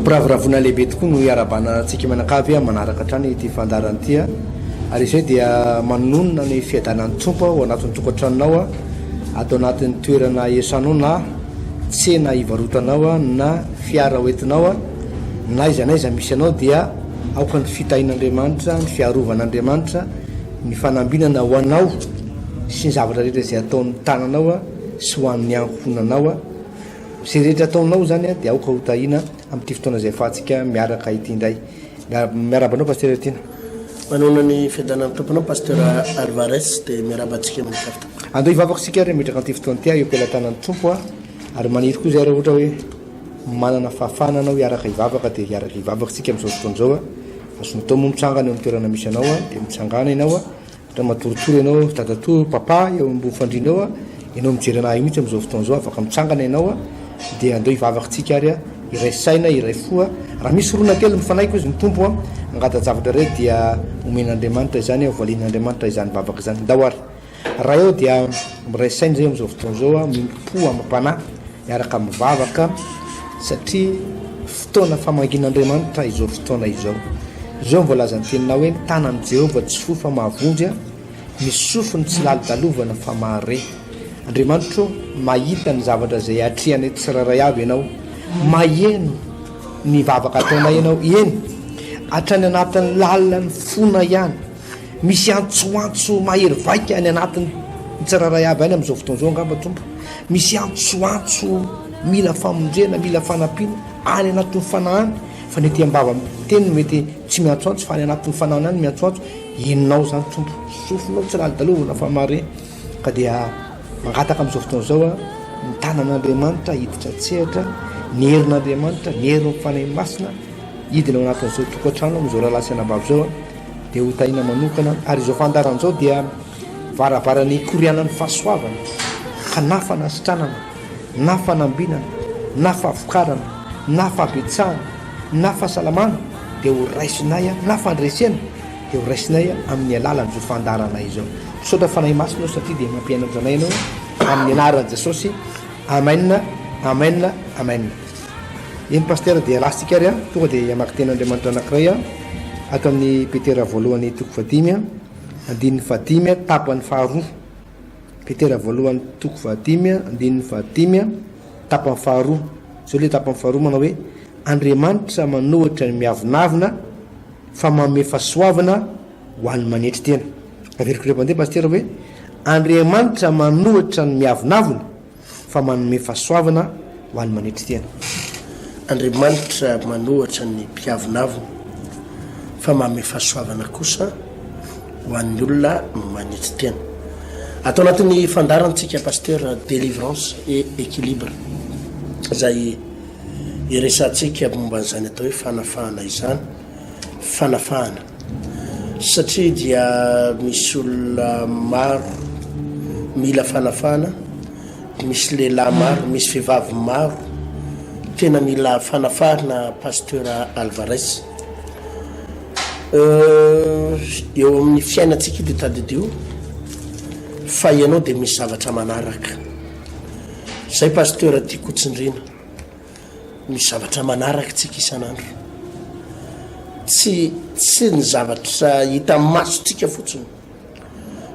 Mampiraviravona lehibe tokoa no iarabanantsika manakavy manaraka hatrany ity fandarana ity ary izay dia manonona ny fiadanan'ny tompo ao anatin'ny tokantranonao atao anatin'ny toerana esanao na tsena ivarotanao na fiara hoentinao na izanaiza misy anao dia aoka ny fitahin'Andriamanitra, ny fiarovan'Andriamanitra, ny fanambinana ho anao sy ny zavatra rehetra izay ataon'ny tananao sy ho an'ny ankonanao sy rehetra ataonao zany dia aoka ho tahina amin'ity fotoana izay fahatsika miaraka ity indray. Miarabanao pasteur Tina. Manona ny fiadanan'ny tomponao pasteur Alvarez dia miarabantsika amin'ny kafta. Andao hivavaka sika ry mitraka an'ity fotoana ity eo am-pelantanan'ny tompo ary maniry koa zay raha ohatra hoe manana fahafahana anao hiaraka hivavaka dia hiaraka hivavaka sika amin'izao fotoana izao azonatao moa mitsangana eo amin'ny toerana misy anao dia mitsangana ianao ohatra matoritory ianao tatatory papa eo ambony fandrinao ianao mijery anahy mihitsy amin'izao fotoana izao afaka mitsangana ianao dia andao hivavaka tsika ary iray saina iray foa raha misy rona telo mifanaiko izy ny tompo angata-javatra ire dia omen'Andriamanitra izany voalin'Andriamanitra izany vavaka izany ndao ary raha eo dia miray saina zay amin'izao fotoana izao mimpo amam-panahy miaraka mivavaka satria fotoana famangin'Andriamanitra izao fotoana izao voalaza ny teninao hoe tanan'i Jehova tsy fofa mahavonjy misy sofiny tsy lali-dalovana fa mahare. Andriamanitra mahita ny zavatra izay atriany tsiraray avy ianao maheno ny vavaka ataonay ianao eny hatrany anatin'ny lalina ny fona ihany misy antsoantso mahery vaika any anatin'ny tsiraray avy any amin'izao fotoana izao angamba tompo misy antsoantso mila famondrena mila fanampiana any anatin'ny fanahany fa ny ety ambava teny mety tsy miantsoantso fa any anatin'ny fanahany any miantsoantso enonao zany tompo sofinao tsy lali-dalovana fa mahare ka dia mangataka amin'izao fotoana izao ny tanan'Andriamanitra hiditra tsehatra ny herin'Andriamanitra ny herin'ny fanahy masina hidina ao anatin'izao tokantrano amin'izao rahalasy anabavy zao dia ho tahina manokana ary izao fandarana izao dia varavarany korianan'ny fahasoavana ka na fanasitranana na fanambinana na fahavokarana na fahabetsahana na fahasalamana dia ho raisinay na fandresena dia ho raisinay amin'ny alalan'izao fandarana izao misaotra fanahy masina satria dia mampianatra anay ianao amin'ny anaran'i Jesosy amen amen amen. Eny pasteur dia lasika ary tonga dia hamaky ten'Andriamanitra anankiray ato amin'ny petera voalohany toko fadimy andininy fadimy tapany faharoa. Petera voalohany toko fadimy andininy fadimy tapany faharoa. Zao le tapany faharoa manao hoe Andriamanitra manohitra ny miavinavina fa manome fahasoavana ho an'ny manetry tena. Averiko rehefa mandeha pasteur hoe Andriamanitra manohitra ny miavinavina fa manome fahasoavana ho an'ny manetry tena. Andriamanitra manohatra ny mpiavinavina fa manome fahasoavana kosa ho an'ny olona manetry tena. Atao anatin'ny fandarantsika pasteur Delivrance et Equilibre izay iresantsika momban'izany atao hoe fanafahana izany fanafahana satria dia misy olona maro mila fanafahana, misy lehilahy maro, misy vehivavy maro tena mila fanafahana pasteur Alvarez. Eo amin'ny fiainantsika dia tadidio fa ianao dia misy zavatra manaraka zay pasteur tia kotsindrina misy zavatra manaraka tsika isan'andro tsy ny zavatra hita masotsika fotsiny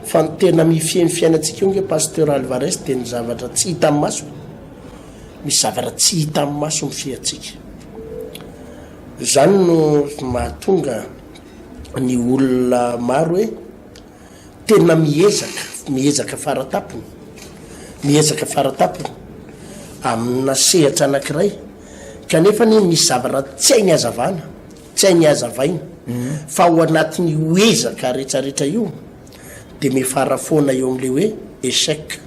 fa ny tena mifihany fiainantsika io nge pasteur Alvarez dia ny zavatra tsy hita amin'ny maso misy zavatra tsy hita amin'ny maso mifiantsika zany no mahatonga ny olona maro hoe tena miezaka faratapony amina sehatra anankiray kanefa ny misy zavatra tsy hainy hazavana tsy hainy hazavaina fa ao anatin'ny hoezaka rehetrarehetra io dia mifarafoana eo amin'le hoe échec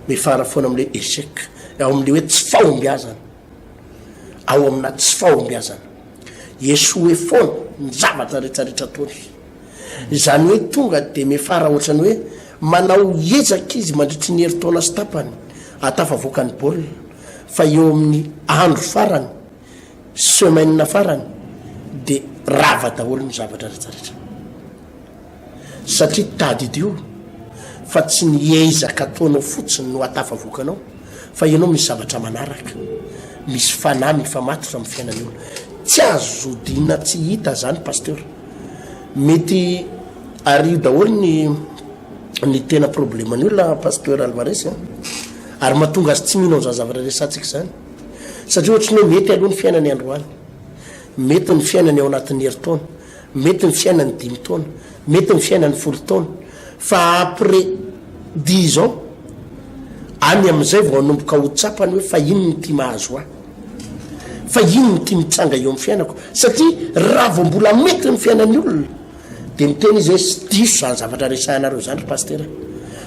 mifarafoana amin'le échec ao amin'le hoe tsy fahombiazana ao amina tsy fahombiazana esoe foana ny zavatra rehetrarehetra ataony izany hoe tonga dia mifara ohatrany hoe manao ezaka izy mandritry ny herintaona sy tapany atafavoakany baolina fa eo amin'ny andro farany semaine farany dia rava daholo ny zavatra rehetrarehetra satria tadidio fa tsy ny ezaka ataonao fotsiny no atafavoakanao fa ianao misy zavatra manaraka misy fanahy mifamatotra amin'ny fiainany olona tsy azo dina tsy hita zany pasteur mety ary io daholo ny tena problemany olona pasteur Alvarez ary mahatonga azy tsy mino an'izany zavatra resatsika zany satria ohatry ny hoe mety aloha ny fiainany androany mety ny fiainany ao anatin'ny herintaona mety ny fiainany 5 taona mety ny fiainany 10 taona fa après 10 ans any amin'izay vao anomboka ho tsapany hoe fa ino ny tia mahazo ahy fa ino ny tia mitsanga eo amin'ny fiainako satria raha vao mbola mety ny fiainany olona dia miteny izy hoe sy diso zany zavatra resahanareo zany ry pasteur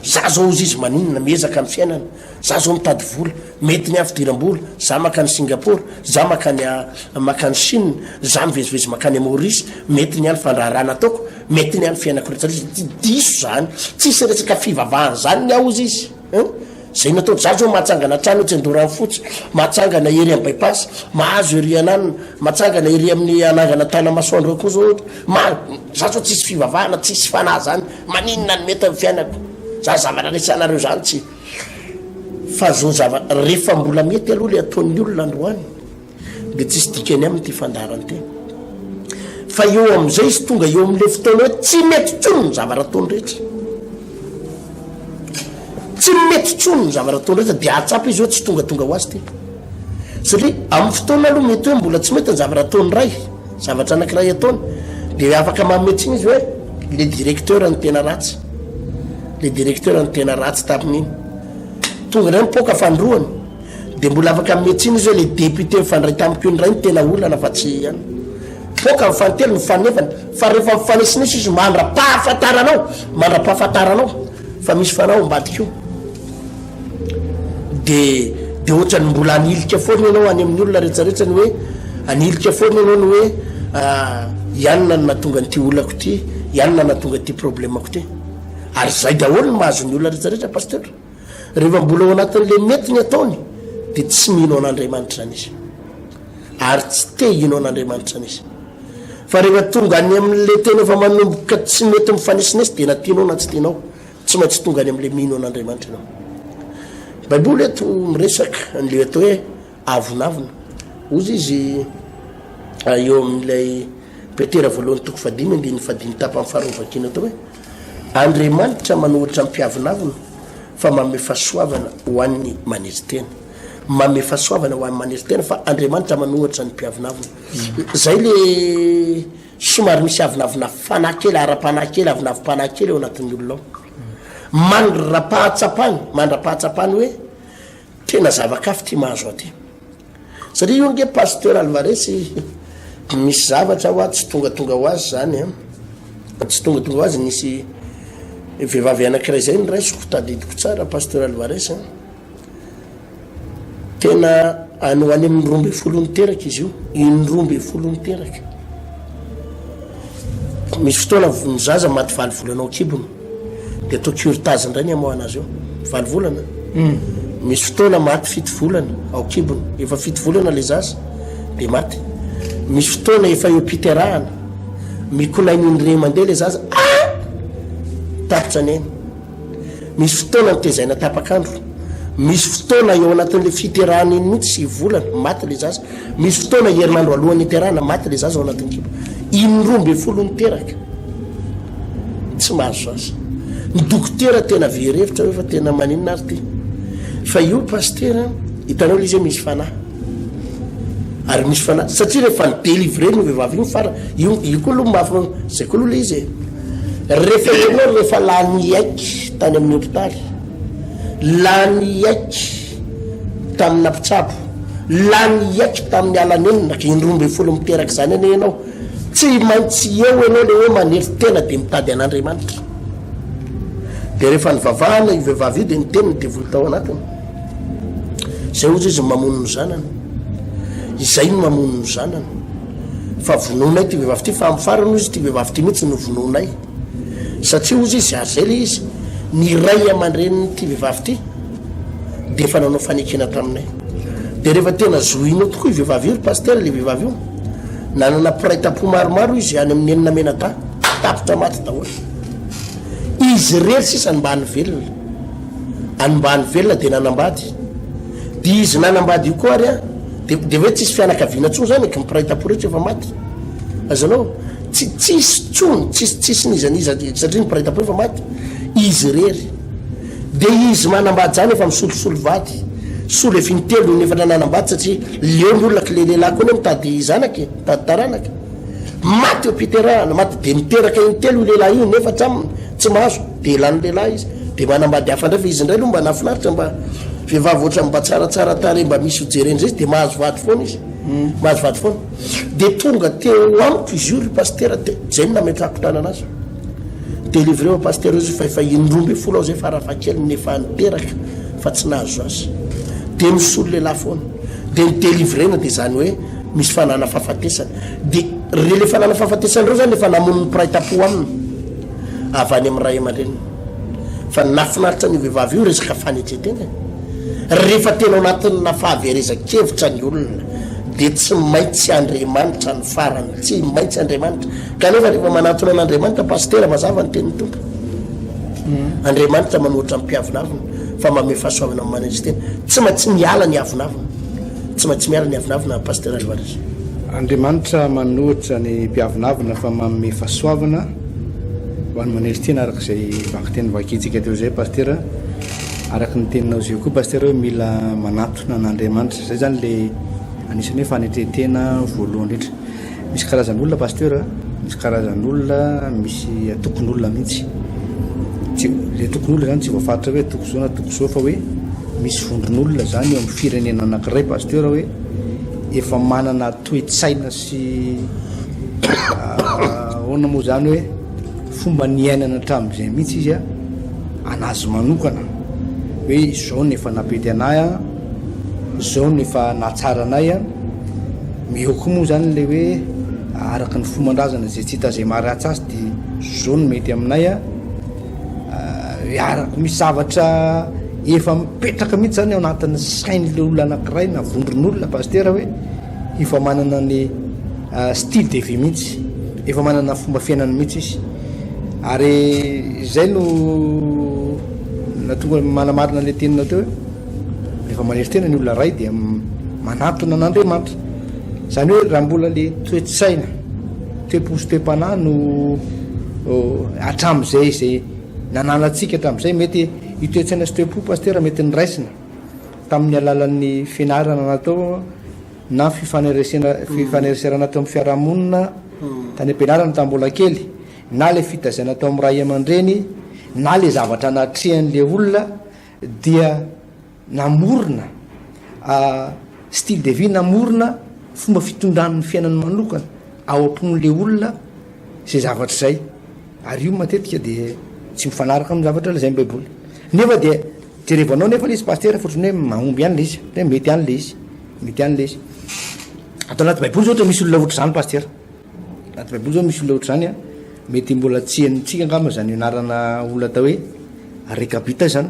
za zao ozy izy maninona miezaka amin'ny fiainana za zao mitady vola mety ny afidiram-bola za makany Singapour za makany Chine za mivezivezy makany Maurice mety ny any fandraharana ataoko mety ny any fiainako rehetra tsy diso zany tsisy resaka fivavahana zany ny aozy izy zay natao za zao mahatsangana trano tsy andorany fotsy mahatsangana ery amin'ny bypass mahazo ery ananina mahatsangana ery amin'ny anangana tana masoandro koa zao za zao tsisy fivavahana tsisy fanahy zany maninona ny mety amin'ny fiainako za zavatra resanareo zany tsy fa zao rehefa mbola mety aloha le ataon'ny olona androany dia tsisy dikany amin'ny ty fandarany tena fa eo amin'izay izy tonga eo amin'le fotoana hoe tsy mety tsony ny zavatra ataony rehetra tsy mety tsony ny zavatra ataony rehetra dia atsapa izy hoe tsy tongatonga ho azy ty satria amin'ny fotoana aloha mety hoe mbola tsy mety ny zavatra ataony ray zavatra anankiray ataony dia afaka mametsyny izy hoe le directeur ny tena ratsy le directeur ny tena ratsy tamin'iny tonga ndray mipoka fandroany dia mbola afaka metsiny izy hoe le député mifandray tamiko iny ray ny tena olana fa tsy ihany poka mifantelo ny fanefana fa rehefa mifanesinesa izy mandra-pahafantaranao fa misy fanao ambadika io dia ohatrany mbola anilika foana ianao any amin'ny olona rehetsarehetra ny hoe anilika foana ianao ny hoe ianona ny natonga nyty olako ty ianona natonga ty problemako ty ary zay daholo ny mahazo ny olona rehetsarehetra pasteur rehefa mbola ao anatin'le mety ny ataony dia tsy mino an'Andriamanitra zany izy ary tsy te ino an'Andriamanitra zany izy fa rehefa tonga any amin'le tena efa manomboka tsy mety mifanesinesy dia na tianao na tsy tianao tsy maintsy tonga any amin'le mino an'Andriamanitra ianao baiboly eto miresaka an'le atao hoe avonavona ozy izy eo amin'ilay Petera voalohany toko 5:5 tapa amin'ny faharovakina atao hoe Andriamanitra manohitra mpiavonavona fa manome fahasoavana ho an'ny maniry tena manome fahasoavana ho an'ny maniry tena fa Andriamanitra manohitra ny mpiavonavona zay le somary misy avinavina fanakely ara-panakely avinavim-panakely eo anatin'ny olona ao mandra-pahatsapany hoe tena zavakafy ty mahazo aty satria io nge pasteur Alvarez misy zavatra ho tsy tongatonga ho azy zany tsy tongatonga ho azy nisy vehivavy anankiray zay ny raisiko tadidiko tsara pasteur Alvarez tena ano any amin'ny 12 teraka izy io 12 teraka misy fotoana ny zaza maty 20 volana ao kibony dia atao curtage indray ny amoa anazy io 20 volana misy fotoana maty 7 volana ao kibony efa 7 volana le zaza dia maty misy fotoana efa epiterahana mikonainy re mandeha le zaza tapitra ny eny misy fotoana nytezaina tapakandro misy fotoana eo anatin'le fiterahana iny mihitsy 7 volana maty le zaza misy fotoana herinandro alohan'ny iterahana maty le zaza ao anatin'ny kibo 12 teraka tsy mahazo azy ny dokotera tena verevitra hoe fa tena maninona ary ty fa io pasteur hitanao le izy hoe misy fanahy ary misy fanahy satria rehefa ny délivrer no vehivavy io fara io koa aloha mafy zay koa aloha le izy rehefa ianao rehefa lany aiky tany amin'ny hôpitaly lany aiky tamin'ny apitsabo lany aiky tamin'ny alanenina ka 12 teraka zany ane ianao tsy maintsy eo ianao le hoe manery tena dia mitady an'Andriamanitra dia rehefa nivavahana io vehivavy io dia niteniny devoly tao anatiny zay ozy izy mamono ny zanany izay no mamono ny zanany fa vononay ty vehivavy ty fa amin'ny farany izy ty vehivavy ty mihitsy no vononay satria ozy izy ary zay le izy ny ray aman-dreniny ty vehivavy ty dia efa nanao fanekena taminay dia rehefa tena zoinao tokoa io vehivavy io pasteur le vehivavy io nanana piraitam-po maromaro izy any amin'ny enina menata tapitra maty daholo izy rery sisa mba hany velona dia nanambady dia izy nanambady io koa ary de hoe tsisy fianakaviana tsony zany ka mipiraitaporehetra efa maty azanao tsisy tsony tsisy nizaniza satria mipiraitapo efa maty izy rery de izy manambady zany efa misolosolo vady solo efa intelo nefa nanambady satria leo nyolona ka le lehilahy koa ne mitady zanaky mitady taranaka maty epiterahana maty de miteraka intelo lehilahy io nefa traminy tsy mahazo de lany lehilahy izy de manambady hafa ndray fa izy indray aloha mba nafinaritra mba vehivavy ohatra mba tsaratsara tare mba misy hojereny zay izy de mahazo vady foana izy mahazo vady foana de tonga teo amiko izy io ry pasteur zay ny nametrahako tana anazy delivré pasteur izy fa indromby folo ao zay farafakely nefa niteraka fa tsy nahazo azy de misolo lehilahy foana de ny délivrena de zany hoe misy fanana fahafatesana de re le fanana fahafatesana reo zany efa namono ny piraitapo aminy avany amin'ny ray aman-dreny fa nafinaritra ny vehivavy io resaka fanetretena rehefa tena ao anatin'ny nafahaverezan-kevitra ny olona de tsy maintsy Andriamanitra ny farany tsy maintsy Andriamanitra kanefa rehefa manatona an'Andriamanitra pasteur mazava ny tenin'ny tompo Andriamanitra manohitra mpiavinavina fa mame fahasoavana manaizy tena tsy maintsy miala ny avinavina tsy maintsy miala ny avinavina pasteur Alvarez Andriamanitra manohitra ny mpiavinavina fa manome fahasoavana ho any manaizy tena arak'izay vakiteny vakitsika teo zay pasteur araky ny teninao zay koa pasteur hoe mila manatona an'Andriamanitra zay zany le anisany hoe fanetretena voalohany rehetra misy karazan'olona pasteur misy karazan'olona misy atokon'olona mihitsy le tokon'olona zany tsy voafaritra hoe toko zao na toko zao fa hoe misy vondron'olona zany eo amin'ny firenena anankiray pasteur hoe efa manana toe-tsaina sy ahoana moa zany hoe fomba niainana hatramin'izay mihitsy izy a anazy manokana hoe zao ny efa napety anay a zao ny efa natsara anay a mihoko moa zany le hoe araky ny fomandrazana zay tsy hita zay maharatsy azy de zao ny mety aminay a araky misy zavatra efa mipetraka mihitsy zany ao anatin'ny sain'le olona anankiray na vondron'olona pasteur hoe efa manana ny style de vie mihitsy efa manana fomba fiainana mihitsy izy ary zay no natonga manamarina le teninao teo hoe efa manery tena ny olona ray de manatona an'Andriamanitra zany hoe raha mbola le toe-tsaina toe-posy toe-panahy no hatram'izay nananatsika hatram'izay mety itoetsaina sy toe-po pasteur mety ny raisina tamin'ny alalan'ny fianarana natao na fifanereserana tao amin'ny fiarahamonina tany am-pianarana tambola kely na le fitazana tao amin'ny ray aman-dreny na le zavatra natrehan'le olona dia namorona style de vie namorona fomba fitondran'ny fiainany manokana ao am-pon'le olona zay zavatra zay ary io matetika de tsy mifanaraka amin'ny zavatra le zay baiboly nefa de jerevanao nefa le izy pasteur fotriny hoe mahomby any le izy hoe mety any le izy mety any le izy atao anaty baiboly zao ohatra misy olona ohatra zany pasteur anaty baiboly zao misy olona ohatra zany a mety mbola tsy henontsika angamba zany anarana olona atao hoe rekabita zany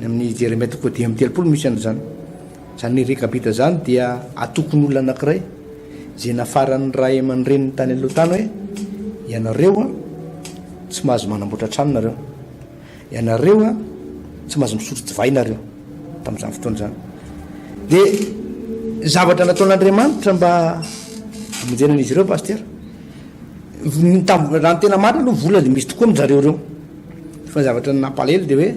amin'ny Jeremia toko 10:30 misy any zany zany rekabita zany dia atokon'olona anankiray zay nafaran'ny ray aman-dreny tany aloha tany hoe ianareo a tsy mahazo manamboatra trano nareo ianareo a tsy mahazo misotro divay nareo tamin'izany fotoana zany de zavatra nataon'Andriamanitra mba amonjenan'izy ireo pasteur raha ny tena marina aloha vola de misy tokoa amin'zareo reo fa zavatra nampalahelo de hoe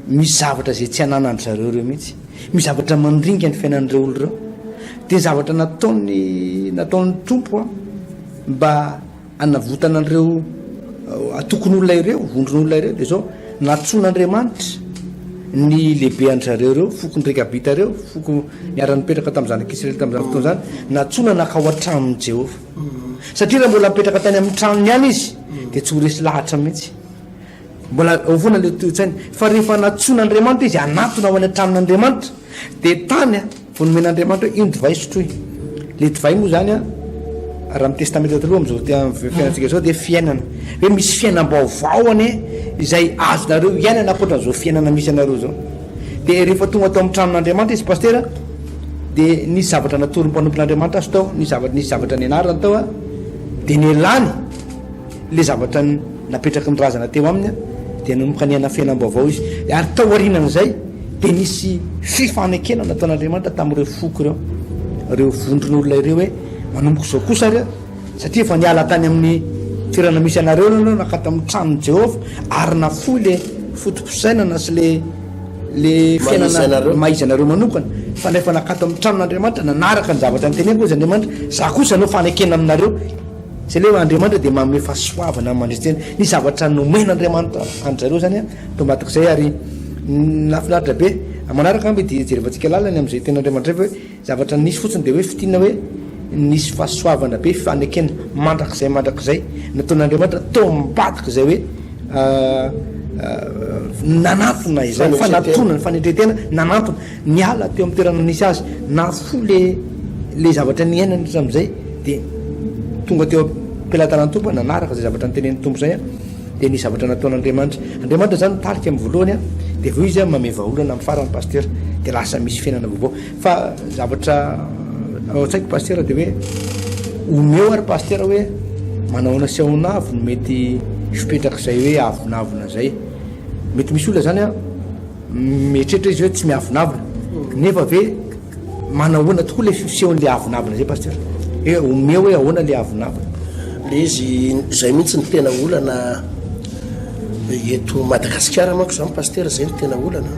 misy zavatra zay tsy ananandry zareo reo mihitsy misy zavatra mandringa ny fiainan'ireo olo reo de zavatra nataon'ny tompo a mba anavotana an'ireo atokon'olona ireo vondron'olona ireo de zao natson'Andriamanitra ny lehibe an'zareo reo foko ny rekabita reo foko niara nipetraka tamin'izany Israely tamin'izany fotoana zany natsona nakao an-tranon'i Jehova satria raha mbola mipetraka tany amin'ny tranony ihany izy de tsy ho resy lahatra mihitsy mbola ovona le toe-tsaina fa rehefa natson'Andriamanitra izy anatona ao any an-tranon'Andriamanitra de tany a vo nomen'Andriamanitra hoe iny divay sotroy le divay moa zany a raha amin'ny testamenta taloha am'zao fiainantsika zao de fiainana hoe misy fiainam-baovao ane izay azonareo iainana akoatran'izao fiainana misy anareo zao de rehefa tonga atao amin'ny tranon'Andriamanitra izy pasteur de nisy zavatra natory mpanompon'Andriamanitra azy tao nisy zavatra nianarana tao a de nelany le zavatra napetraky ny razana teo aminy de nanomboka niana fiainam-baovao izy ary tao arinan'izay de nisy fifanekena nataon'Andriamanitra tamin'ireo foko reo reo vondron'olona ireo hoe manomboka zao kosa reo satria efa niala tany amin'ny toerana misy anareo no nakata amin'ny tranony Jehova ary nafoy le fotoposainana sy le fiainana maizanareo manokana fa nefa nakato amin'ny tranon'Andriamanitra nanaraka ny zavatra nyteneniko izy Andriamanitra za kosa no fanekena aminareo sy le Andriamanitra dia manome fahasoavana mandriteny ny zavatra nomen'Andriamanitra an'zareo zany a tombatik'izay ary nafinaritra be manaraka amby dia jerevantsika lalany amin'izay ten'Andriamanitra hoe zavatra nisy fotsiny dia hoe fitina hoe nisy fahasoavana be fanekena mandrakizay nataon'Andriamanitra tao mibadika izay hoe nanatona izay fanatona ny fanetretena nanatona niala teo amin'ny toerana nisy azy nafo le zavatra niainana amin'izay dia tonga teo ampelantanan'ny tompo nanaraka zay zavatra nytenen'ny tompo zay a dia ny zavatra nataon'Andriamanitra zany mitarika amin'ny voalohany a dia vao izy a mame vahaolana amin'ny farany paster dia lasa misy fiainana vaovao fa zavatra ao an-tsaiko paster dia hoe omeo ary paster hoe manaona sy ahonavony mety fipetraka izay hoe avonavona zay mety misy olona zany a mieritreritra izy hoe tsy miavonavona nefa ve manahoana tokoa le fisehoan'le avonavona zay paster hoe omeo hoe ahoana le avonavona le izy zay mihitsy ny tena olana eto Madagasikara manko zany paster zay ny tena olana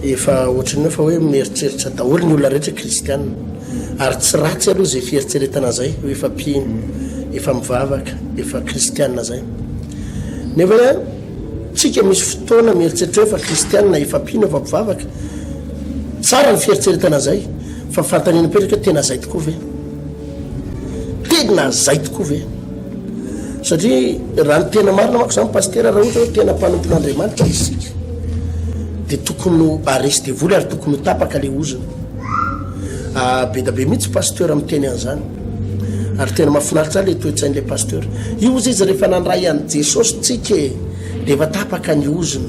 efa ohatrany efa hoe mieritreritra daholo ny olona rehetra kristianina ary tsy ratsy aloha zay fieritseretana zay efa mpino efa mivavaka efa kristianina zay nefa tsika misy fotoana mieritreritra efa kristianina efa mpino efa mivavaka tsara ny fieritseretana zay fa fantanina petraka tena zay tokoa ve tena zay tokoa ve satria raha ny tena marina manko zany paster raha ohatra hoe tena mpanompon'Andriamanitra isika dia tokony aresy devoly ary tokony ho tapaka le oziny be da be mihitsy pasteur amin'ny teny an'izany ary tena mahafinaritra le toetsain'le pasteur io izy izy rehefa nandray an'i Jesosy tsika dia efa tapaka ny oziny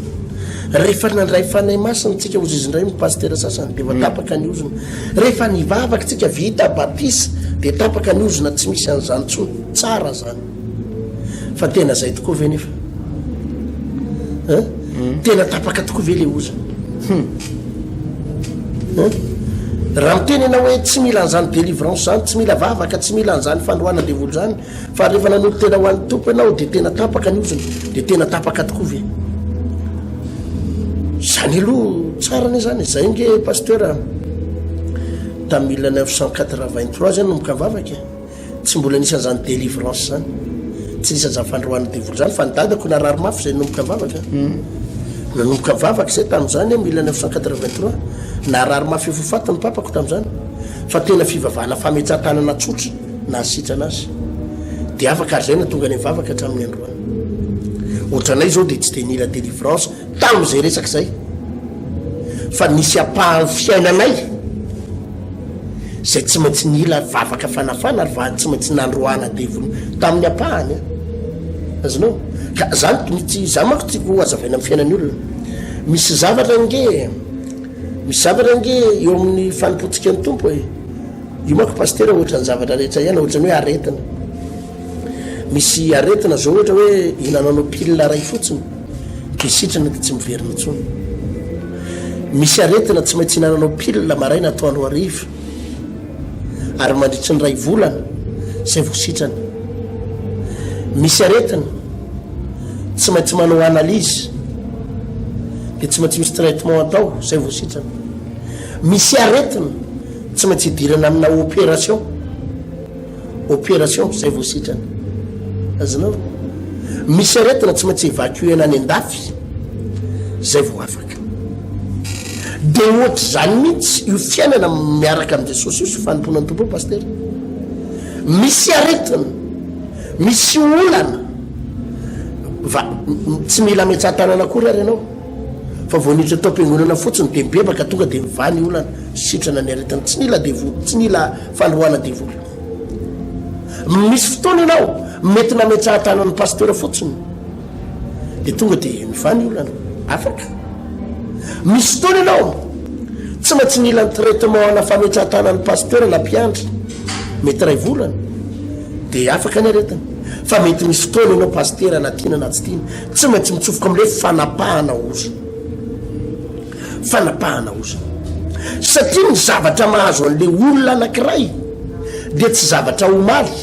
rehefa nandray fanahy masina tsika ozy izy indray pasteur sasany dia efa tapaka ny oziny rehefa nivavaka tsika vita batisa dia tapaka ny ozina tsy misy an'izany tsony tsara zany fa tena zay tokoa ve nefa tena tapaka tokoa ve le ozina raha miteny ianao hoe tsy mila an'izany delivrance zany tsy mila vavaka tsy mila an'izany fandroana devoly zany fa rehefa nanolo tena ho an'ny tompo ianao dia tena tapaka ny ozina dia tena tapaka tokoa ve zany aloha tsara ne zany zay nge pasteur tamin'ny 1983 zany no mikavavaka tsy mbola nisy an'izany delivrance zany tsy nisy an'izany fandroana devoly zany fa nidadako narary mafy zay no mikavavaka nanomboka vavaka zay tamin'izany 1983 narary mafy efofatiny papako tamin'izany fa tena fivavahana fametsatanana tsotra na asitrana azy dia afaka ary zay na tonga ny vavaka hatramin'ny androany ohatranay zao dia tsy dia nila delivrance tamin'izay resaka zay fa nisy apahan'ny fiainanay zay tsy maintsy nila vavaka fanafana ary va tsy maintsy nandroana devoly tamin'ny apahany azonao ka zany mitsy za manko tiako azavaina amin'ny fiainany olona misy zavatra nge eo amin'ny fanompotsika ny tompo e io manko paster ohatrany zavatra rehetra ihany ohatrany hoe aretina misy aretina zao ohatra hoe inananao pilina ray fotsiny dia sitrana dia tsy miverina intsony misy aretina tsy maintsy inananao pilina maraina atao andro ariva ary mandritry ny ray volana zay vo sitrana misy aretina tsy maintsy manao analyse dia tsy maintsy misy traitement atao zay vo sitrana misy aretina tsy maintsy hidirana amina opération zay vo sitrana azonao misy aretina tsy maintsy évacuena any andafy zay vo afaka dia ohatra zany mihitsy io fiainana miaraka amin'i Jesosy io sy fanomponany tompo paster misy aretina misy olana tsy mila metsatanana akory ary ianao fa vao niditra tao am-piangonana fotsiny dia mibebaka tonga dia mivany olana sitrana ny aretina tsy nila devoly tsy nila fandroana devoly misy fotoana ianao mety nametsatanany pasteur fotsiny dia tonga dia mivany olana afaka misy fotoana ianao tsy maintsy nila ny traitement ana fametsatanany pasteur na mpiandry mety ray volana dia afaka ny aretina fa mety misy fotoana ianao paster na tiana na tsy tiana tsy maintsy mitsofoka amin'le fanapahana ozina satria ny zavatra mahazo an'le olona anankiray dia tsy zavatra omaly,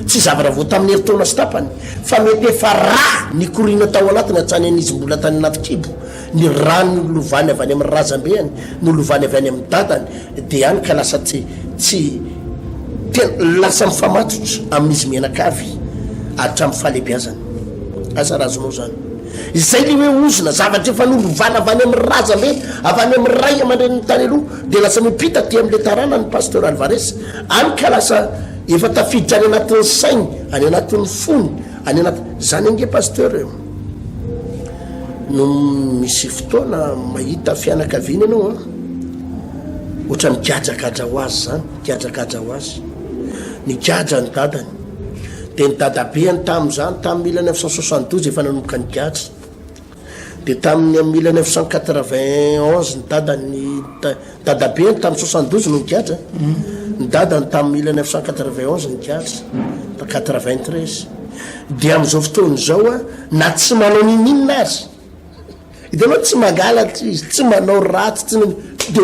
tsy zavatra vo tamin'ny heritaona sy tapany, fa mety efa raha ny korina tao anatiny atrany an'izy mbola tany anaty kibo, ny rano nylovany avy any amin'ny razambeany, nolovany avy any amin'ny dadany, dia any ka lasa tsy lasa mifamatotra amin'izy menakavy hatramin'ny fahalehibiazany. Asa razonao zany izay le hoe ozona zavatra efa nolovana avy any amin'ny razambe, avy any amin'ny ray aman-dreny ny tany aloha, dia lasa mipita ty amin'le tarana ny pasteur Alvarez, any ka lasa efa tafiditra any anatin'ny sainy, any anatin'ny fony, any anaty zany ange pasteur no misy fotoana mahita fianakaviana ianao a ohatra migadragadra ho azy zany, migadragadra ho azy, nigadra ny dadany, dia ny dadabeany tamin'izany tamin'ny 1972 efa nanomboka ny gadra, dia tamin'ny 1991 ny dadany dadabeany tamin'ny 72 no nigadra, ny dadany tamin'ny 1991 ny gadra 93, dia amin'izao fotoana izao a na tsy manao ninina azy, hitanao tsy mangalatra izy, tsy manao ratsy, tsy dia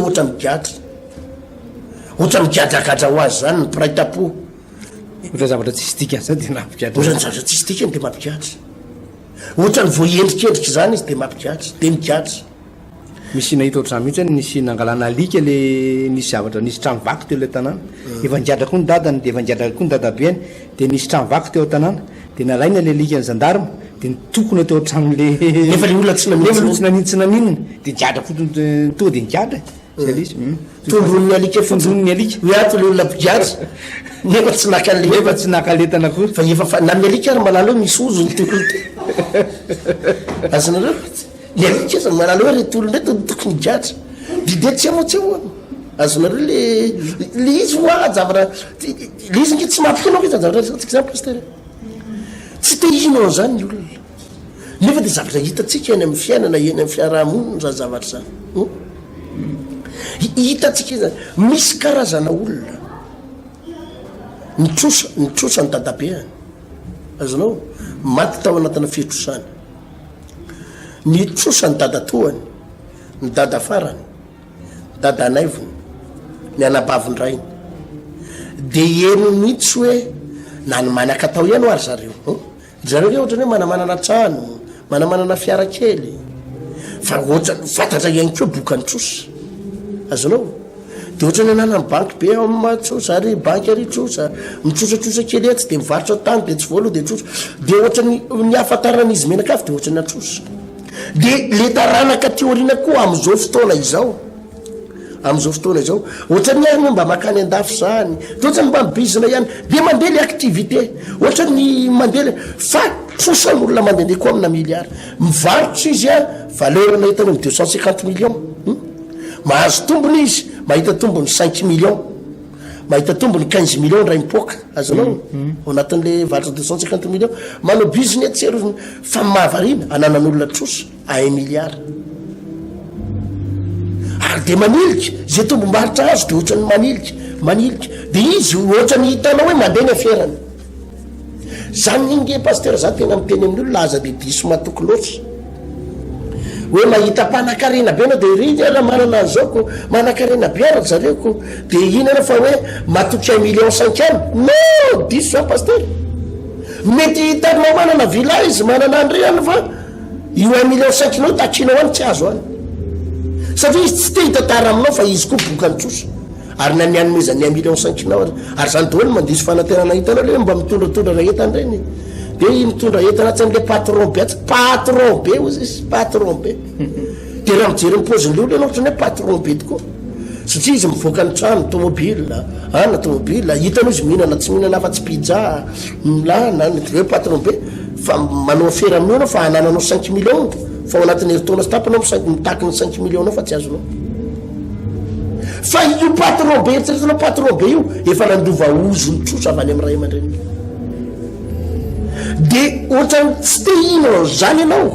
ohatra migadragadra ho azy zany ny piraitapo, ohatra zavatra tsisy tika zany dia mampigadra, ohatra ny zavatra tsisy tikany dia mampigadra, ohatra ny voaendrikendrika zany izy dia mampigadra, dia migadra. misy nahita ohatrany mihitsy any nisy nangalana alika le nisy zavatra, nisy trano vaky teo le tanàna, efa nigadra koa ny dadany, dia efa nigadra koa ny dadabeany, dia nisy trano vaky teo tanàna, dia nalaina le alika ny zandarma, dia nitokona teo atranon'le nefa le olona tsy nanintsy naninona, dia nigadra fotony to dia nigadra zay izy tondron'ny alika fondron'ny alika hoe ato le olona mpigadra nefa tsy nakan'le efa tsy nakaletana kory fa efa na amin'ny alika ary malala hoe misy ozo ny tokony azonareo ny alika zany malala hoe retolony reto ny tokony gadra dide tsy amotsy ahoana azonareo le izy hoa zavatra le izy nge tsy mampikinao ke zavatra exemple pasteur tsy te inao zany ny olona nefa dia zavatra hitatsika eny amin'ny fiainana eny amin'ny fiarahamonina zany zavatra zany hitatsika zany misy karazana olona nitrosa ny dadabeany azonao maty tao anatina fitrosany nitrosa ny dadatoany ny dada farany dada anaivony ny anabaviny rainy dia eno mihitsy hoe na ny manaka tao ihany ho ary zareo ke ohatrany hoe manamanana trano manamanana fiara kely fa ohatra fantatra ihany keo boka nitrosa azonao dia ohatrany anana ny banky be matsosa ary banky ary trosa mitrosatrosa kely etsy dia mivarotra tany dia tsy voaloha dia trosa dia ohatrany ny ahafantarana izy menakafy dia ohatrany atrosa dia le taranaka teorina koa amin'izao fotoana izao ohatrany ihany mba makany andafy zany dia ohatrany mba mibizina ihany dia mandeha le activité ohatrany mandeha fa trosan'olona mandehandeha koa amina milliard mivarotra izy a valeur na hitany 250 millions mahazo tombony izy mahita tombony 5 millions mahita tombony 15 millions ray mipoaka azonao ao anatin'le varotra 250 millions manao business tsero fa mahavariana ananan'olona trosa à 1 milliard ary dia manilika zay tombom-baritra azo dia ohatrany manilika dia izy ohatrany hitanao hoe mandeha ny aferany zany inge pasteur za tena miteny amin'ny olo laza dia diso matoky loatra hoe mahita mpanakarena be anao dia ry ana manana an'zaoko manakarena be ara zareoko dia inana fa hoe matoky 1 million 5 any no diso zany pasteur mety hitanao manana villa izy manana andriany fa io 1 million 5 nao takinao any tsy azo any satria izy tsy te hitantara aminao fa izy koa boka nitrosa ary na ny anomezany 1 million 5 nao ary zany daholy mandiso fanatenana hitanao le mba mitondratondra raha entany reny dia mitondra entana tsy am'le patron be patron be ozy izy patron be dia raha mijery mipoziny le olo ianao ohatrany hoe patron be tokoa satria izy mivoaka ny trano tomobile ana tomobile hitanao izy mihinana tsy mihinana afa tsy pizza milana hoe patron be fa manao afera amin'io anao fa hanananao 5 millions fa ao anatin'ny heritaona sy tapanao mitaky ny 5 millions anao fa tsy azonao fa io patron be eritreretanao patron be io efa nandova ozo ny trosa avy any amin'ny ray aman-dreny dia ohatrany tsy te inao zany ianao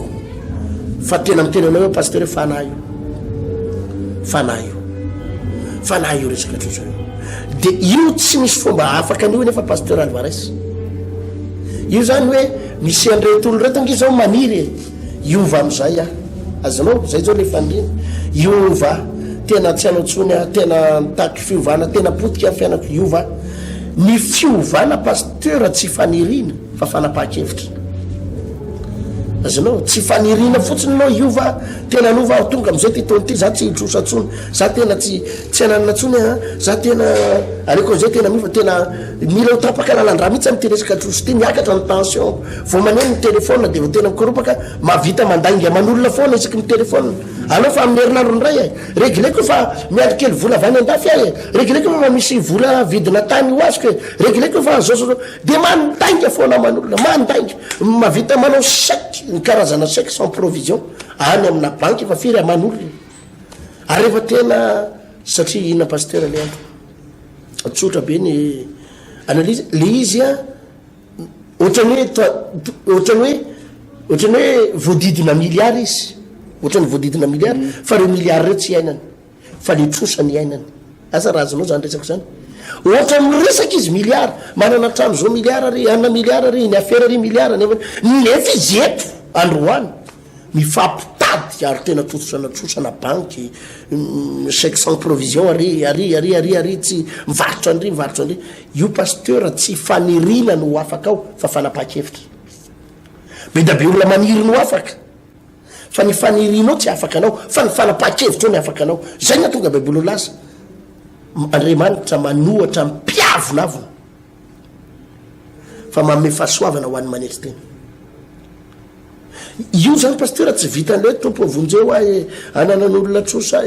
fa tena mitena anao hoe pasteur fanahy io resaka trosa dia io tsy misy fomba afaka an'io nefa pasteur Alvarez io zany hoe misy an'retolo reto ange zao maniry iova amin'izay azonao zay zao le fandrina iova tena tsy anao tsony tena taky fiovana tena potika fianako iova ny fiovana pasteur tsy fanirina fa fanapaha-kevitra azanao tsy fanirina fotsiny anao iova tena anova tonga am'izay ty taony ty za tsy hitrosatsony za tena tsy ananana tsony za tena aleko an'izay tena miova tena mila ho tapaka lalandra mihitsy amty resaka troso ty miakatra ny tension vo maneno ny telefona de vo tena mikoropaka mavita mandainga man'olona foana isaky ny telefona anao fa amin'ny herinandro ny ray regleko fa miandro kely vola avy any andafy ahy regleko fa misy vola vidina tany ho azoko regleko fa zao de mandainga foana man'olona mandainga mavita manao chèque ny karazana chèque sans provision any amina banky fa firy aman'olona ary efa tena satria ina pasteur le andro tsotra be ny analyse le izy ohatrany hoe voadidina miliary izy ohatrany voadidina miliary fa reo miliary reo tsy iainany fa le trosany iainany asa razanao zany resako zany ohatra miresaka izy miliary manana trano zao miliara ry anina miliara ry ny afera ry miliara nefa izy eto androany mifampitady ary tena trosana banky chèque sans provision ary tsy mivarotra andry io pasteur tsy fanirina no afaka ao fa fanapaha-kevitra be da be olona maniry no afaka fa ny fanirinao tsy afaka anao fa ny fanapaha-kevitra ao ny afaka anao zay na tonga baiboly ho laza Andriamanitra manohatra mpiavonavona fa manome fahasoavana ho an'ny manery tena io zany pasteur tsy vitan'le tompo vonjeo ahy ananan'olona trosa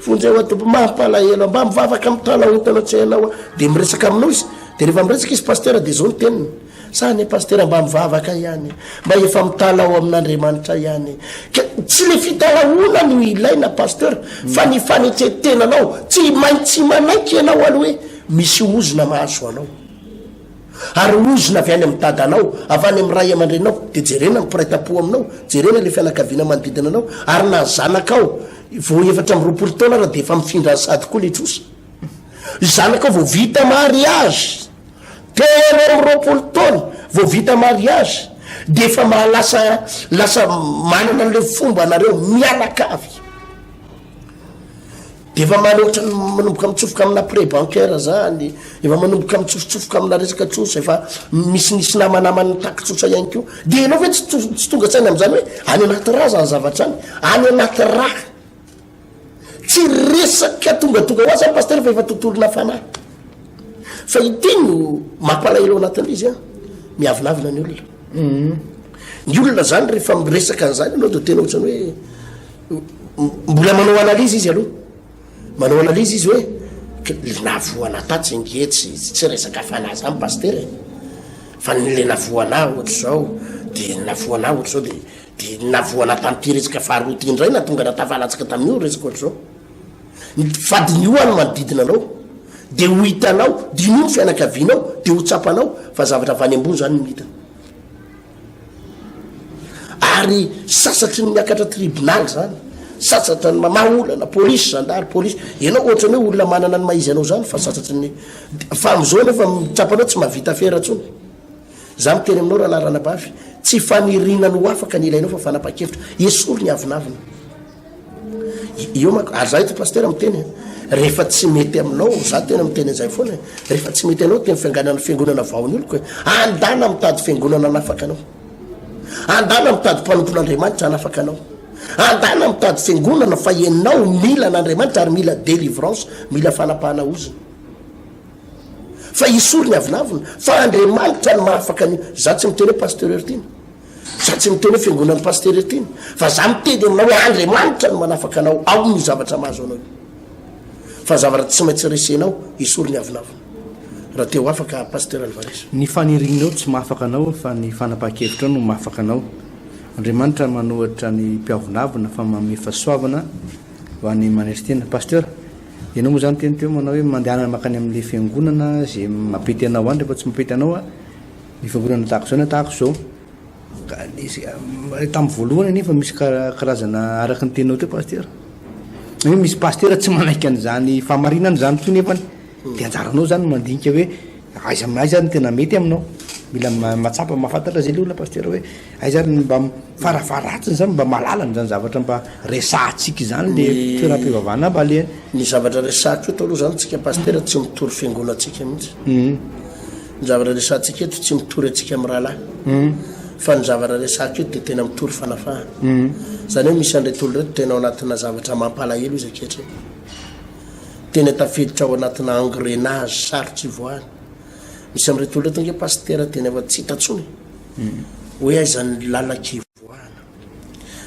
vonjeo a tompo mampalahelo mba mivavaka mitalahotanao tsy hainao de miresaka aminao izy de rehefa miresaka izy pasteur de zao ny teniny sany pasteur mba mivavaka ihany mba efa mitalaho amin'Andriamanitra ihany tsy le fitalahoana no ilaina pasteur fa ny fanetetenanao tsy maintsy manaiky ianao aloha hoe misy ozona mahazo anao ary ozona avy any amin'ny dadanao avy any amin'ny ray aman-drenao de jerena mipiraitam-po aminao jerena le fianakaviana manodidina anao ary na zanakao vo efatra amby roapolo taona raha de efa mifindra ny sady koa le trosa zanakao vo vita mariage tena amby roapolo taona vo vita mariage de efa mahalasa manana an'le fomba anareo mianakavy de efa manohatra manomboka mitsofoka amina pré bancaire zany efa manomboka mitsofotsofoka amina resaka trosa efa misinisy namanamany taky trosa ihany keo de enao ve tsy tonga tsainy am'zany hoe any anaty raha zany zavatra any anaty raha tsy resaka tonga ho azy any pasteur fa efa tontolona fanahy fa ity no mampalahelo anatin'le izy miavinavina ny olona ny olona zany rehefa miresaka an'zany anao de tena ohatrany hoe mbola manao analyse izy aloha manao analyse izy hoe navoana tatsy ngetsy tsy resaka fanahy zany pasteur fa nle navoana ohatra zao de navoana ohatra zao de navoana tamty resaka faharoty indray na tonga natavalatsika tamin'io resaka ohatra zao fadiny io any manodidina anao de ho hitanao dino ny fianakavianao de ho tsapanao fa zavatra avany ambony zany mihitana ary sasatry ny miakatra tribunal zany sasatra ny maolana polisy zandary polisy ianao ohatrany hoe olona manana ny maizy anao zany fa sasatry ny fa am'izao nefa mitsapanao tsy mahavita fera tsony za miteny aminao raha larana bavy tsy fanirina no afaka ny ilainao fa fanapaha-kevitra esory ny avinavina io mako ary za ito pasteur miteny rehefa tsy mety aminao za tena miteny an'izay foana rehefa tsy mety anao tena fianganana fiangonana vaony oloko hoe andana mitady fiangonana anafaka anao andana mitady mpanompon'Andriamanitra anafaka anao andana mitady fiangonana fa ianao mila an'Andriamanitra ary mila Delivrance mila fanapahana ozina fa isory ny avinavina fa Andriamanitra ny mahafaka an'io za tsy miteny hoe pasteur tiny za tsy miteny hoe fiangonana pasteur tiny fa za miteny aminao hoe Andriamanitra ny manafaka anao ao ny zavatra mahazo anao fa zavatra tsy maintsy resenao isory ny avinavina raha teo afaka pasteur Alvarez ny fanirinao tsy mahafaka anao fa ny fanapaha-kevitra no mahafaka anao Andriamanitra manohatra ny mpiavonavina fa manome fahasoavana ho an'ny manery tena pasteur ianao moa zany teny teo manao hoe mandehana makany amin'le fiangonana zay mapety anao any rehefa tsy mapety anao ny fiangonana tahako zao na tahako zao tamin'ny voalohany nefa misy karazana araky ny teninao teo pasteur hoe misy pasteur tsy manaiky an'izany famarinany zany toy nefany de anjaranao zany mandinika hoe aiza zany tena mety aminao mila matsapa mahafantatra zay le olona pasteur hoe ay zany mba farafaratsiny zany mba malalany zany zavatra mba resahantsika zany le toeram-pivavahana mba le ny zavatra resahako eto aloha zany tsika pasteur tsy mitory fiangonatsika mihitsy ny zavatra resahantsika eto tsy mitory atsika amin'ny rahalahy fa ny zavatra resahako eto dia tena mitory fanafaha zany hoe misy an'reto olo reto tena ao anatina zavatra mampalahelo izy akehitrany tena tafiditra ao anatina engrenage sarotsy voany misy am'reto olo reto nge pasteur tena efa tsy hitatsony hoe aizany lalaky voana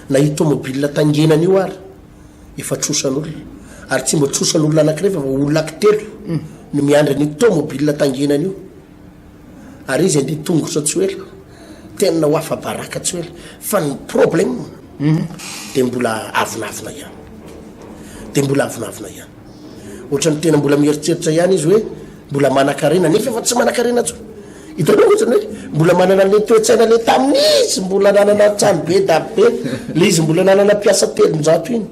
na i tomobile tangenany io ary efa trosan'olona ary tsy mba trosan'olona anankirefa fa olona telo no miandry ny tomobile tangenany io ary izy andy tongotra tsy oelo tena ho afa baraka tsy oelo fa ny problème dia mbola avinavina ihany dia mbola avinavina ihany ohatrany tena mbola mieritreritra ihany izy hoe mbola manan-karena nefa efa tsy manan-karena tso hitanao ohatrany hoe mbola manana le toetsaina le tamin'izy mbola nanana trano be da be le izy mbola nanana mpiasa telonjato iny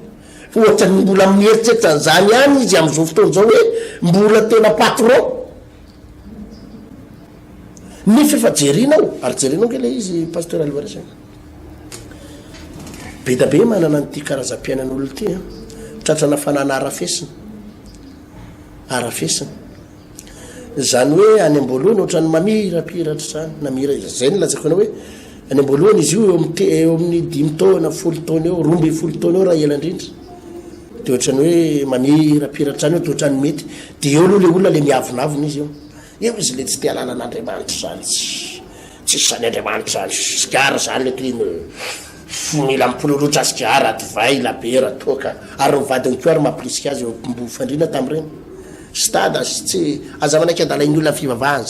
fa ohatrany mbola mieritreritra n'izany ihany izy amin'izao fotoan'izao hoe mbola tena patron nefa efa jerinao ary jerinao nge le izy pasteur Alvarez be da be manana n'ity karazam-piainan'olona ity tratrana fanana arafesina zany hoe any am-boalohany ohatrany mamirapiratra zany namira zay ny lazakona hoe any am-boalohany izy io eo amin'ny 10 taona 10 taona eo 12 taona eo raha ela indrindra dia ohatrany hoe mamirapiratra zany hoe ohatrany mety dia eo aloha le olona le miavinavina izy eo izy le tsy tia lalan'Andriamanitra zany tsy sany Andriamanitra zany sigara zany le triny mila mipololotra sigara divay labera toka ary mivadiny ko ary mampirisika azy mbofandrina tamin'ireny stade tsy azamanaiky andalainy olona fivavahany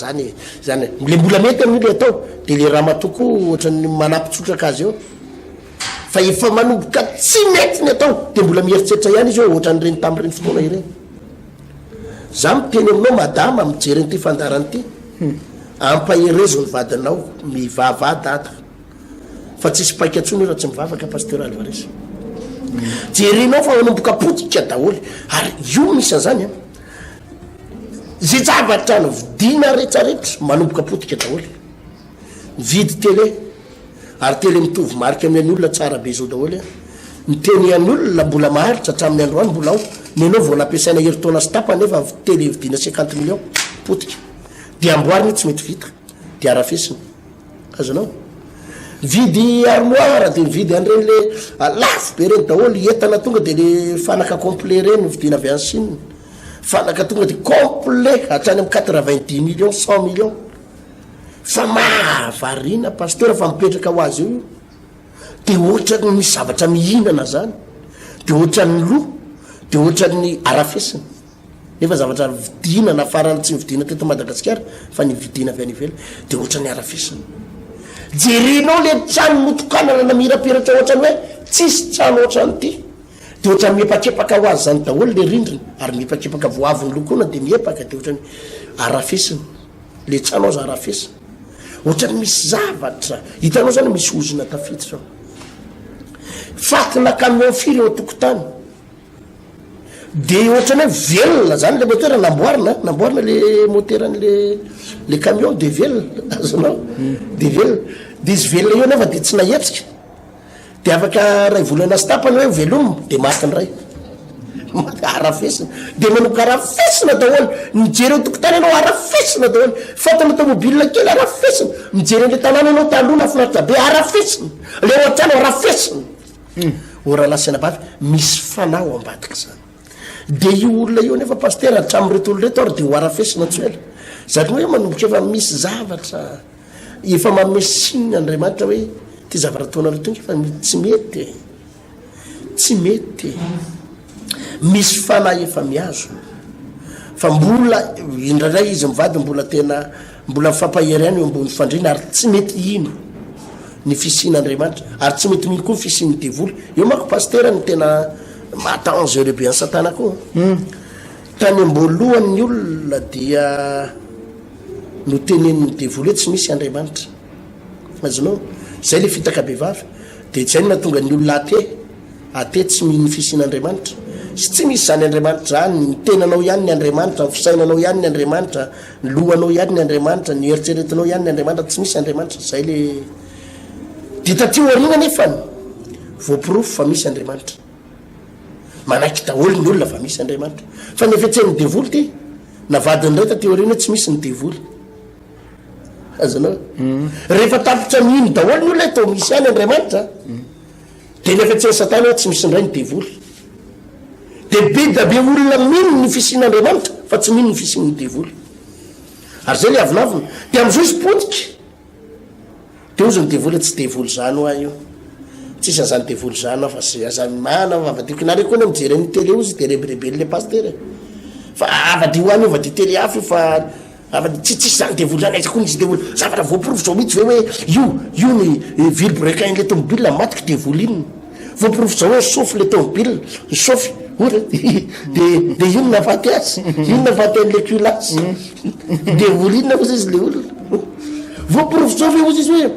zany le mbola mety amin'io le atao dia le raha matoko ohatrany manampitsotraka azy eo fa efa manomboka tsy mety ny atao dia mbola mieritreritra ihany izy eo ohatran'ireny tamin'ireny fotoana ireny za miteny aminao madama mijery n'ity fandarany ity ampaherezo ny vadinao mivavadata fa tsisy paika atsony raha tsy mivavaka pasteur Alvarez jerinao fa manomboka potika daholy ary io misy an'izany zay zavatra no vidina rehetrarehetra manomboka potika daholy vidy télé ary télé mitovy marika amin'ny olona tsara be zao daholy ny teny an'ny olona mbola maharitra hatramin'ny androany mbola ao ny anao vola ampiasaina heritaona sy tapa nefa télé vidina 50 millions potika dia amboariny tsy mety vita dia arafesina azonao vidy armoire dia vidy an'ireny le lafo be reny daholy entana tonga dia le fanaka complet reny vidina avy any Chine fanaka tonga dia complet hatrany amin'ny 90 millions 100 millions fa mahavarina pasteur fa mipetraka ho azy eo dia ohatrany misy zavatra mihinana zany dia ohatrany loha dia ohatrany arafesina nefa zavatra vidinana farany tsy vidina teto Madagasikara fa ny vidina avy any ivelany dia ohatrany arafesina jerinao le trano notokanana namirapiratra ohatrany hoe tsisy trano ohatranyity dia ohatrany miepakepaka ho azy zany daholy le rindrina ary miepakepaka voaviny lokona dia miepaka dia ohatrany arafesina le trano azy arafesina ohatrany misy zavatra hitanao zany misy ozona tafiditra fatina camion firy eo tokotany dia ohatrany hoe velona zany le motera namboarina le moteran'le camion dia velona azonao dia velona dia izy velona io nefa dia tsy nahetrika dia afaka ray volana sy tapany hoe veloma dia maty ny ray arafesina dia manomboka arafesina daholy mijery eo tokotany ianao arafesina daholy fatana tomobile kely arafesina mijery an'le tanàna ianao taloha nafinaritra be arafesina le ohatrano arafesina ora lasina bavy misy fanao ambadika zany dia io olona io nefa pasteur hatramin'reto olo reto ary dia ho arafesina tsy ela zany hoe manomboka efa misy zavatra efa mamesiny Andriamanitra hoe ty zavatra taonareo efa tsy mety misy fanahy efa miazo fa mbola indraindray izy mivady mbola mifampahery any eo ambony fandrina ary tsy mety ino ny fisian'Andriamanitra ary tsy mety mino koa fisian'ny devoly eo manko pasteur ny tena matange lehibe any satana koa tany am-boalohan'ny olona dia no tenen'ny devoly hoe tsy misy Andriamanitra azonao zay le fitaka be vavy dia zay no natonga ny olona ate tsy mino fisian'Andriamanitra sy tsy misy zany Andriamanitra zany ny tenanao ihany ny Andriamanitra ny fisainanao ihany ny Andriamanitra ny lohanao ihany ny Andriamanitra ny eritreretinao ihany ny Andriamanitra tsy misy Andriamanitra zay le dita teo arina nefa voapirofo fa misy Andriamanitra manaiky daholo ny olona fa misy Andriamanitra fa ny fihetsehany devoly ty navadiny ray tateo arina tsy misy ny devoly azanao rehefa tapitra mihiny daholo ny olona tao misy ihany Andriamanitra de ny fihetsehany Satana tsy misy ndray ny devoly de be da be olona mino ny fisian'Andriamanitra fa tsy mino ny fisian'ny devoly ary zay le avinavina de am'izao izy potika de ozy ny devoly tsy devoly zany ho io tsisy azany devoly zany fa sy azany mana vavadiko nare koa ny mijery ny télé ozy de reberebely le pasteur fa avady ho any ovady télé hafa fa avady tsitsisy zany devoly zany aiza koa nisy devoly zavatra voapirofo zao mihitsy ve hoe io ny vilebrequin le tomobile matiky devoly iny voapirofo zao hoe saofy le tomobile ny saofy ora de ino nafaty azy ino nafaty an'le culasy devoly iny na koza izy le olona voapirofo zao fe ozy izy hoe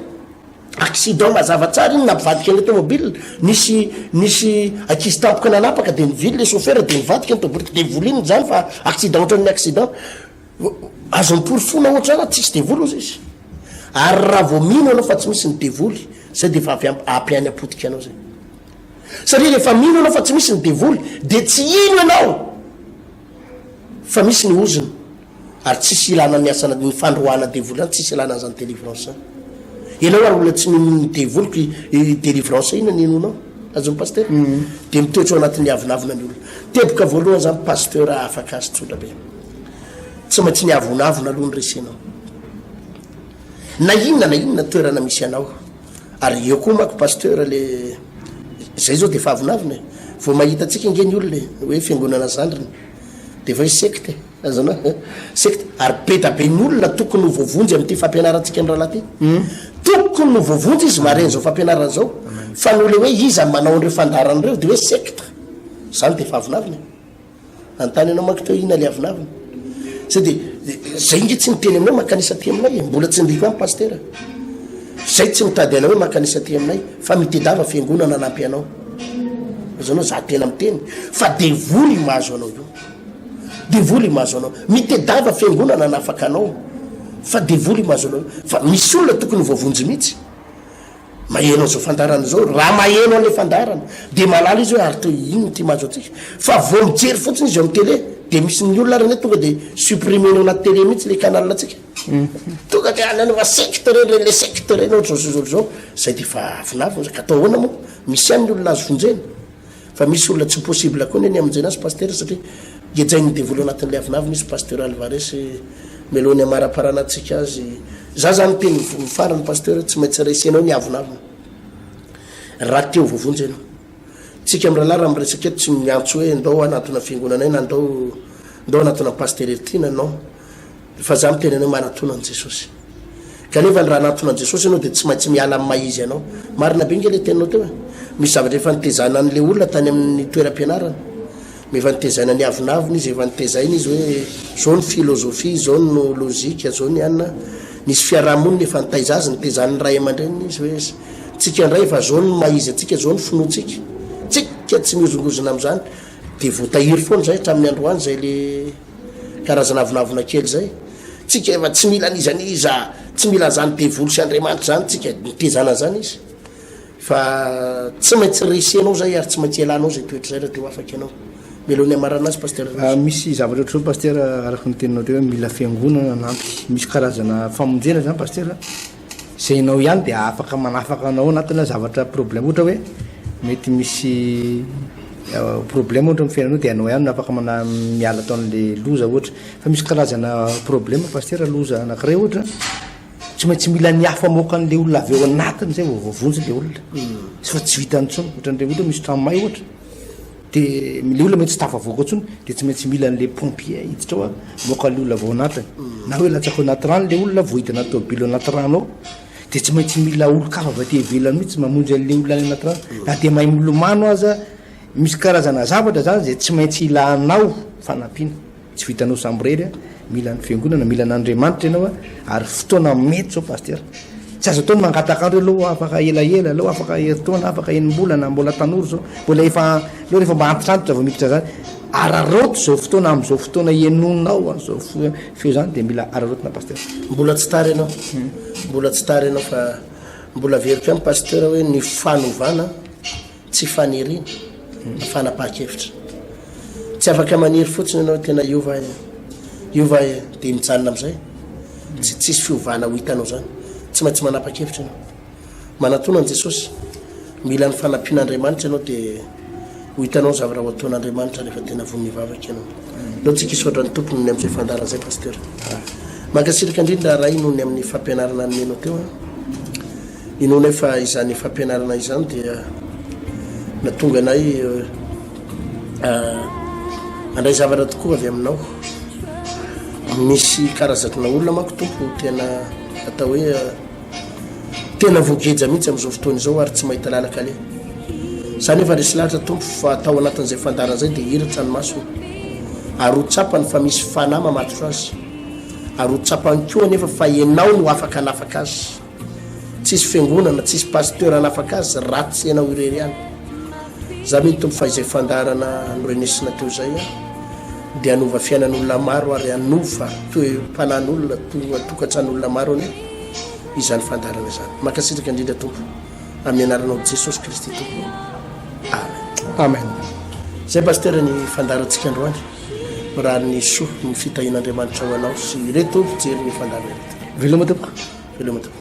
accident mazava tsara iny nampivadika an'le tomobile nisy akizy tampoka nanapaka de nivily le chauffeur de nivadika ny tomobile devoly iny zany fa accident ohatran'ny accident azo miporofona ohatra raha tsisy devoly ozy izy ary raha vo mino anao fa tsy misy ny devoly zay de fa ampihany apotika anao zay satria rehefa mino anao fa tsy misy ny devoly de tsy ino anao fa misy ny oziny ary tsisy ilana ny asana ny fandroana devoly any tsisy ilana zany délivrance ianao ary olona tsy mino ny devoly délivrance ina ny inonao azony pasteur de mitoetra ao anatin'ny avinavina ny olona teboka voalohany zany pasteur afaka azy tsotra be tsy maintsy ny avonavona aloha ny resenao na inona toerana misy anao ary eo koa mako pasteur le zay zao de fa avonavina vo mahita atsika inge ny olona hoe fiangonana zandriny de fa secte azana secte ary be da be ny olona tokony ho voavonjy amin'ity fampianarantsika ny rahalahy ty tokony ho voavonjy izy mareny zao fampianarana zao fa nole hoe iza manao an'ireo fandarana reo de hoe secte zany de fa avinavina antany anao manko teo ina le avinavina zay de zay inge tsy niteny aminao makanisa ty aminay mbola tsy niriko any pasteur zay tsy mitady ana hoe makanisa ty aminay fa mitedava fiangonana anampy anao azanao za tena miteny fa devoly mahazo anao io devoly mahazo anao mitedava fiangonana anafaka anao fa devoly mahazo anao fa misy olona tokony voavonjy mihitsy maheno zao fandarana zao raha maheno an'le fandarana de malala izy hoe ary to ino ty mahazo atsika fa vo mijery fotsiny izy eo amin'ny télé de misy ny olona reny tonga de supprimer ao anaty télé mihitsy le canal atsika tonga de ananova secte reny le secte reny ohatra zao zay de fa avinavina ka atao ahoana moa misy ihany ny olona azo vonjena fa misy olona tsy possible koa ny aminjena azy pasteur satria gejainy devoly anatin'le avinavina izy pasteur Alvarez melony amaraparanatsika azy za zany teny farany pasteur tsy maintsy resenao ny avinavina raha teo voavonjy anao tsika am'rahalahy raha miresaka eto tsy miantso hoe ndao anatona fiangonanay na ndao anatona pasteurtina non fa za miteny anao manatona an Jesosy kanefa ny raha anatona an Jesosy anao de tsy maintsy miala amin'ny maizy anao marina be nge le teninao teo misy zavatra efa nitezana an'le olona tany amin'ny toeram-pianarana mefa nitezana ny avinavina izy efa nitezaina izy hoe zao ny philosophie zao ny logika zao ny anina nisy fiarahamonina efa nitaiza azy nitezan'ny ray aman-dreny izy hoe tsika ndray efa zao ny maizy atsika zao ny finoatsika tsika tsy miozongozona am'zany de voatahiry foana zay hatramin'ny androany zay le karazana avinavina kely zay tsika efa tsy mila nizaniza tsy mila zany devoly sy Andriamanitra zany tsika nitezana zany izy fa tsy maintsy resenao zay ary tsy maintsy elanao zay toetra zay raha teo afaky anao melony amarana azy pasteur misy zavatra ohatry pasteur araky ny teninao teo hoe mila fiangonana anampy misy karazana famonjena zany pasteur zay inao ihany de afaka manafaka anao anatina zavatra problème ohatra hoe mety misy problème ohatra ny fiainanao de anao ihany afaka miala taon'le loza ohatra fa misy karazana problème pasteur loza anankiray ohatra tsy maintsy mila ny hafa moka an'le olona avy eo anatiny zay voavonjy le olona sy fa tsy vitany tsony ohatran'le ohatra misy tramay ohatra de le olona mety tsy tafavoaka tsony de tsy maintsy mila an'le pompier hiditra ao moka le olona vao anatiny na hoe latsaka anaty rano le olona vohita anaty tôbilo anaty rano ao de tsy maintsy mila olo-kafa va te velany mihitsy mamonjy an'le olona any anaty rano na de mahay milomano aza misy karazana zavatra zany zay tsy maintsy ilanao fanampiana tsy vitanao samby rery mila ny fiangonana mila n'Andriamanitra ianao ary fotoana mety zao pasteur tsy azo ataony mangataka andreo aloha afaka elaela aloha afaka etoana afaka enim-bolana mbola tanoro zao mbola efa aloha rehefa mba antitrantitra vao mikitra zany araroto zao fotoana am'izao fotoana enonao zao feo zany de mila ararotona paster mbola tsy tary ianao mbola tsy tary ianao fa mbola veriko am paster hoe ny fanovana tsy fanirina fanapaha-kevitra tsy afaka maniry fotsiny ianao tena iova de mijanona am'izay tsy tsisy fiovana ho hitanao zany tsy maintsy manapa-kevitra ianao manatona an jesosy mila ny fanampian'andriamanitra ianao de ho hitanao zavatra ho ataon'andriamanitra rehefa tena vonivavaka ianao leo tsika isotrany tompony ny am'izay fandara zay paster mankasirika indrindra raha ino ny amin'ny fampianarana nmenao teo inona efa izany fampianarana izany dia natonga anay andray zavatra tokoa avy aminao misy karazakina olona manko tompo tena atao hoe tena voageja mihitsy am'izao fotoana izao ary tsy mahita lalaka le zany efa resy lahatra tompo fa atao anatin'izay fandara zay de hiratra ny masony ary ho tsapany fa misy fanahy mamatotro azy ary ho tsapany koa nefa fa ianao no afaka anafaka azy tsisy fiangonana tsisy paster anafaka azy ratsy ianao irery any za miny tompo fa izay fandarana norenesina teo zay de anova fiainan'olona maro ary anova toe mpanan'olona tokatran'olona maro ane izany fandarana zany makasirika indrindra tompo amin'ny anaranao jesosy kristy tompo amen zay paster ny fandarantsika androany raha ny soa ny fitahin'andriamanitra ho anao sy reto jery ny fandarana reto veloma tompo veloma tompo